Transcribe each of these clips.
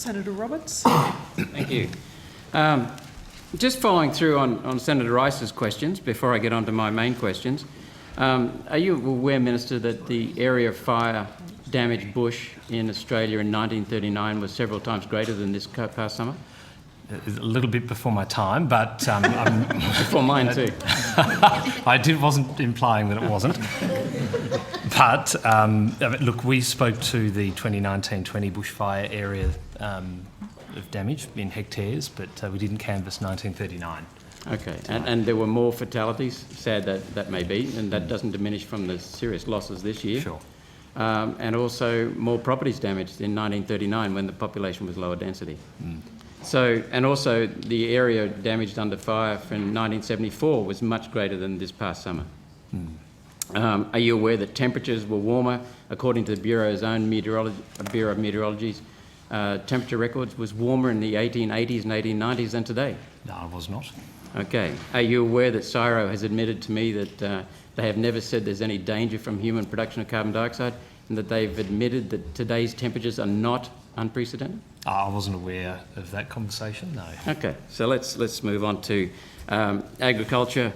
Senator Roberts. Thank you. Just following through on Senator Rice's questions before I get on to my main questions, are you aware, Minister, that the area of fire damaged bush in Australia in 1939 was several times greater than this past summer? A little bit before my time, but Before mine too. wasn't implying that it wasn't. But look, we spoke to the 2019-20 bushfire area of damage in hectares, but we didn't canvass 1939. Okay, and there were more fatalities, sad that may be, and that doesn't diminish from the serious losses this year. Sure. And also more properties damaged in 1939 when the population was lower density. So, and also the area damaged under fire from 1974 was much greater than this past summer. Are you aware that temperatures were warmer? According to the Bureau's own Bureau of Meteorology's temperature records was warmer in the 1880s and 1890s than today? No, I was not. Okay. Are you aware that CSIRO has admitted to me that they have never said there's any danger from human production of carbon dioxide, and that they've admitted that today's temperatures are not unprecedented? I wasn't aware of that conversation, no. Okay, so let's move on to agriculture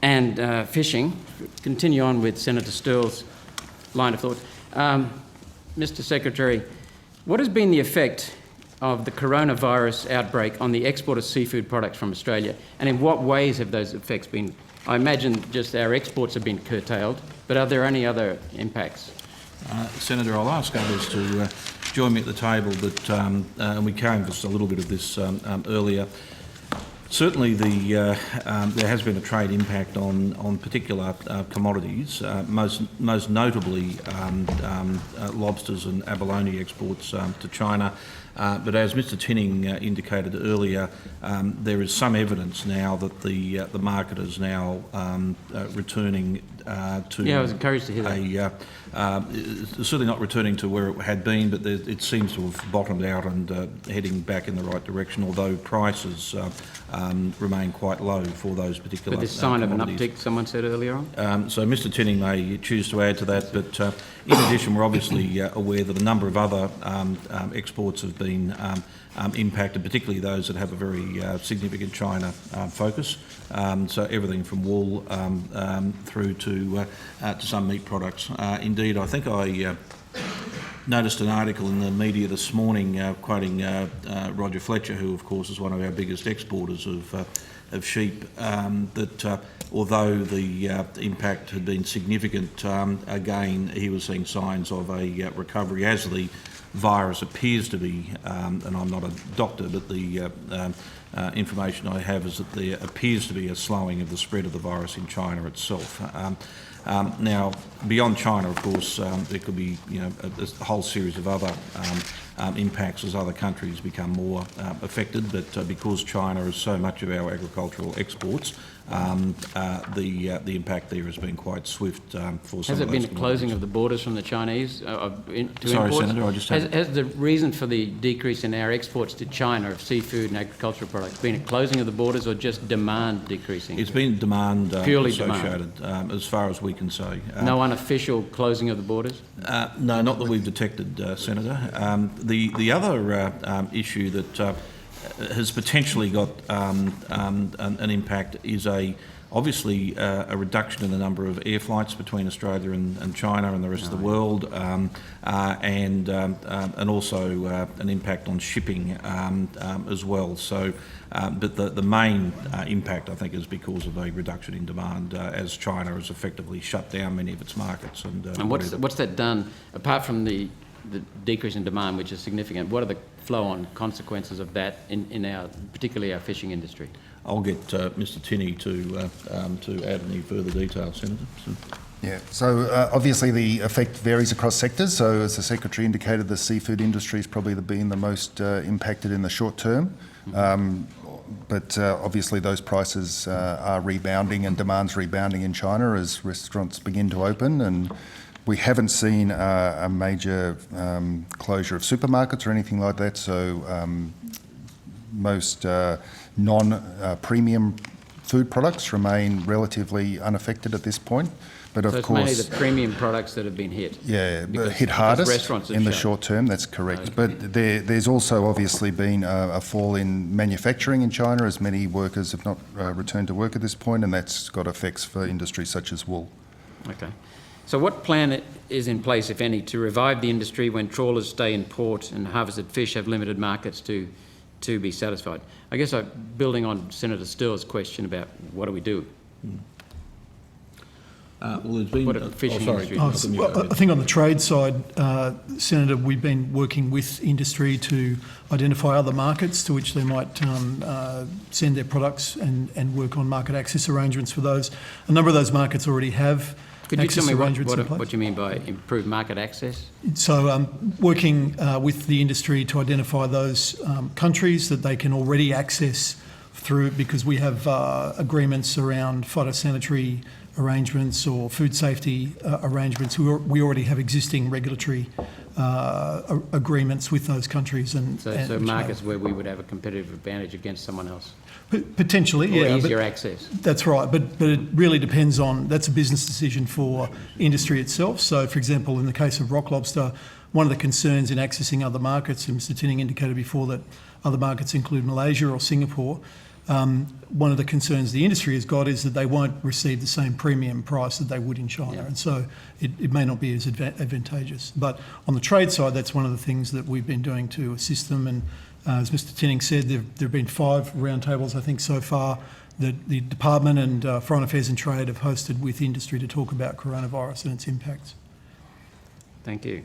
and fishing. Continue on with Senator Sterle's line of thought. Mr. Secretary, what has been the effect of the coronavirus outbreak on the export of seafood products from Australia, and in what ways have those effects been? I imagine just our exports have been curtailed, but are there any other impacts? Senator, I'll ask others to join me at the table, but and we canvassed a little bit of this earlier. Certainly, there has been a trade impact on particular commodities, most notably lobsters and abalone exports to China. But as Mr. Tinning indicated earlier, there is some evidence now that the market is now returning to. Yeah, I was encouraged to hear that. Certainly not returning to where it had been, but it seems to have bottomed out and heading back in the right direction, although prices remain quite low for those particular With this sign of an commodities. uptick, someone said earlier on? So Mr. Tinning may choose to add to that, but in addition, we're obviously aware that a number of other exports have been impacted, particularly those that have a very significant China focus. So everything from wool through to some meat products. Indeed, I think I noticed an article in the media this morning quoting Roger Fletcher, who of course is one of our biggest exporters of sheep, that although the impact had been significant, again he was seeing signs of a recovery as the virus appears to be, and I'm not a doctor, but the information I have is that there appears to be a slowing of the spread of the virus in China itself. Now, beyond China, of course, there could be a whole series of other impacts as other countries become more affected, but because China is so much of our agricultural exports, the impact there has been quite swift for some of those. Has it been a closing of the borders from the Chinese to Sorry, imports? Senator, I just has the reason for the decrease in our exports to China of seafood and agricultural products been a closing of the borders or just demand decreasing? It's been demand Purely associated, as far as we can say. No unofficial closing of the borders? No, not that we've detected, Senator. The other issue that has potentially got an impact is obviously a reduction in the number of air flights between Australia and China and the rest of the world, and also an impact on shipping as well. So, but the main impact, I think, is because of a reduction in demand as China has effectively shut down many of its markets. And what's that done, apart from the decrease in demand, which is significant? What are the flow-on consequences of that in our, particularly our fishing industry? I'll get Mr. Tinney to add any further detail, Senator. Yeah, so obviously the effect varies across sectors. So as the Secretary indicated, the seafood industry has probably been the most impacted in the short term. But obviously those prices are rebounding and demand's rebounding in China as restaurants begin to open, and we haven't seen a major closure of supermarkets or anything like that. So most non-premium food products remain relatively unaffected at this point. But of So it's course, mainly the premium products that have been hit. yeah, Because- hit because hardest restaurants have in the shut. short term, that's correct. But there's also obviously been a fall in manufacturing in China, as many workers have not returned to work at this point, and that's got effects for industries such as wool. Okay. So what plan is in place, if any, to revive the industry when trawlers stay in port and harvested fish have limited markets to be satisfied? I guess building on Senator Still's question about what do we do? Well, there's been... What a fishing industry. I think on the trade side, Senator, we've been working with industry to identify other markets to which they might send their products and work on market access arrangements for those. A number of those markets already have Could you tell access me arrangements in place. what you mean by improved market access? So working with the industry to identify those countries that they can already access through, because we have agreements around phytosanitary arrangements or food safety arrangements. We already have existing regulatory agreements with those countries. So markets where we would have a competitive advantage against someone else? Potentially, Or yeah. easier access? That's right, but it really depends on, that's a business decision for industry itself. So, for example, in the case of rock lobster, one of the concerns in accessing other markets, and Mr Tinning indicated before that other markets include Malaysia or Singapore, one of the concerns the industry has got is that they won't receive the same premium price that they would in China, Yeah. and so it may not be as advantageous. But on the trade side, that's one of the things that we've been doing to assist them, and as Mr Tinning said, there have been 5 roundtables, I think, so far that the Department and Foreign Affairs and Trade have hosted with industry to talk about coronavirus and its impacts. Thank you.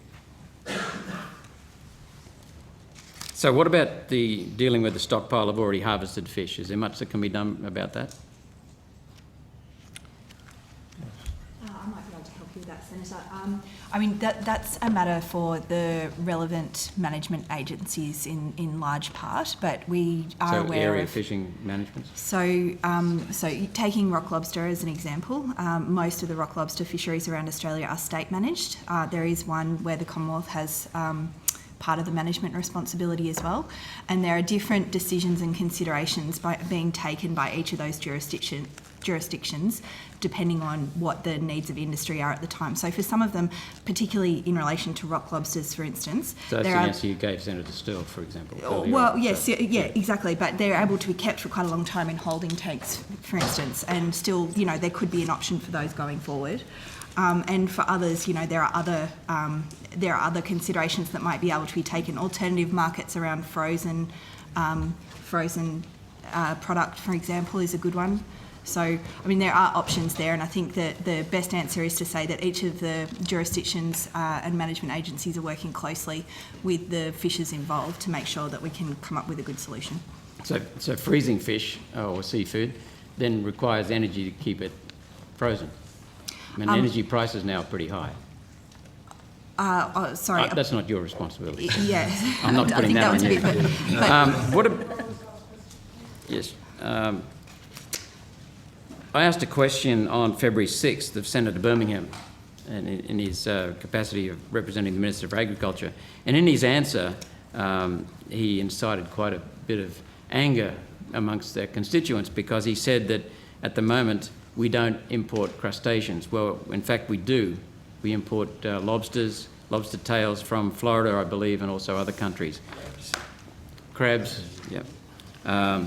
So what about the dealing with the stockpile of already harvested fish? Is there much that can be done about that? I might be able to help you with that, Senator. I mean, that's a matter for the relevant management agencies in large part, but we are So aware area of... fishing management? So taking rock lobster as an example, most of the rock lobster fisheries around Australia are state managed. There is one where the Commonwealth has part of the management responsibility as well, and there are different decisions and considerations being taken by each of those jurisdictions depending on what the needs of industry are at the time. So for some of them, particularly in relation to rock lobsters, for instance, So that's the answer you gave Senator Still, for example. earlier well, on. yes, So- yeah, exactly. But they're able to be kept for quite a long time in holding tanks, for instance, and still, there could be an option for those going forward. And for others, there are other considerations that might be able to be taken. Alternative markets around frozen product, for example, is a good one. So, I mean, there are options there, and I think that the best answer is to say that each of the jurisdictions and management agencies are working closely with the fishers involved to make sure that we can come up with a good solution. So freezing fish or seafood then requires energy to keep it frozen. I mean, energy prices now are pretty high. Sorry. That's not your responsibility. Yeah. I'm not I putting think that was on a you. bit, but Yes. I asked a question on February 6th of Senator Birmingham in his capacity of representing the Minister for Agriculture. And in his answer, he incited quite a bit of anger amongst their constituents because he said that at the moment we don't import crustaceans. Well, in fact, we do. We import lobsters, lobster tails from Florida, I believe, and also other countries. Crabs, yeah.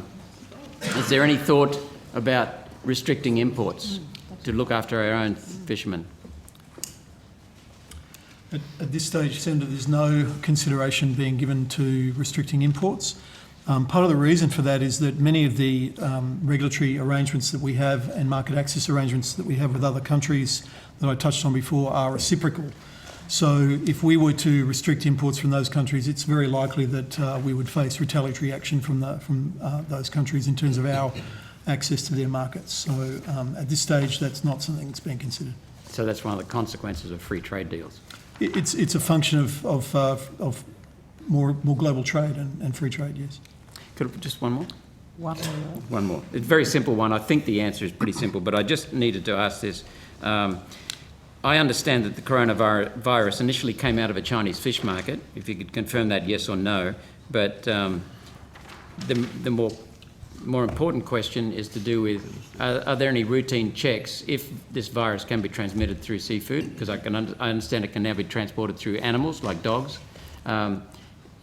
Is there any thought about restricting imports to look after our own fishermen? At this stage, Senator, there's no consideration being given to restricting imports. Part of the reason for that is that many of the regulatory arrangements that we have and market access arrangements that we have with other countries that I touched on before are reciprocal. So if we were to restrict imports from those countries, it's very likely that we would face retaliatory action from those countries in terms of our access to their markets. So at this stage, that's not something that's being considered. So that's one of the consequences of free trade deals. It's a function of more global trade and free trade, yes. Could just one more? One more. It's a very simple one. I think the answer is pretty simple, but I just needed to ask this. I understand that the coronavirus initially came out of a Chinese fish market, if you could confirm that yes or no, but the more more important question is to do with, are there any routine checks if this virus can be transmitted through seafood? Because I understand it can now be transported through animals like dogs. Are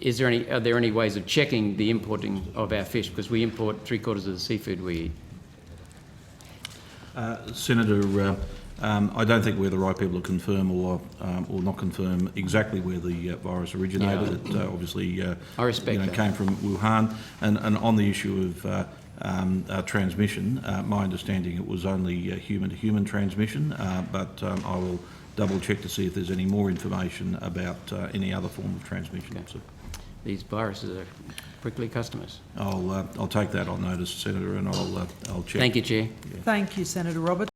there any ways of checking the importing of our fish? Because we import 3/4 of the seafood we eat. Senator, I don't think we're the right people to confirm or not confirm exactly where the virus originated. Yeah. It obviously I respect that. came from Wuhan. And on the issue of transmission, my understanding it was only human-to-human transmission, but I will double check to see if there's any more information about any other form of transmission. Okay. So These viruses are prickly customers. I'll take that on notice, Senator, and I'll check. Thank you, Chair. Thank you, Senator Roberts.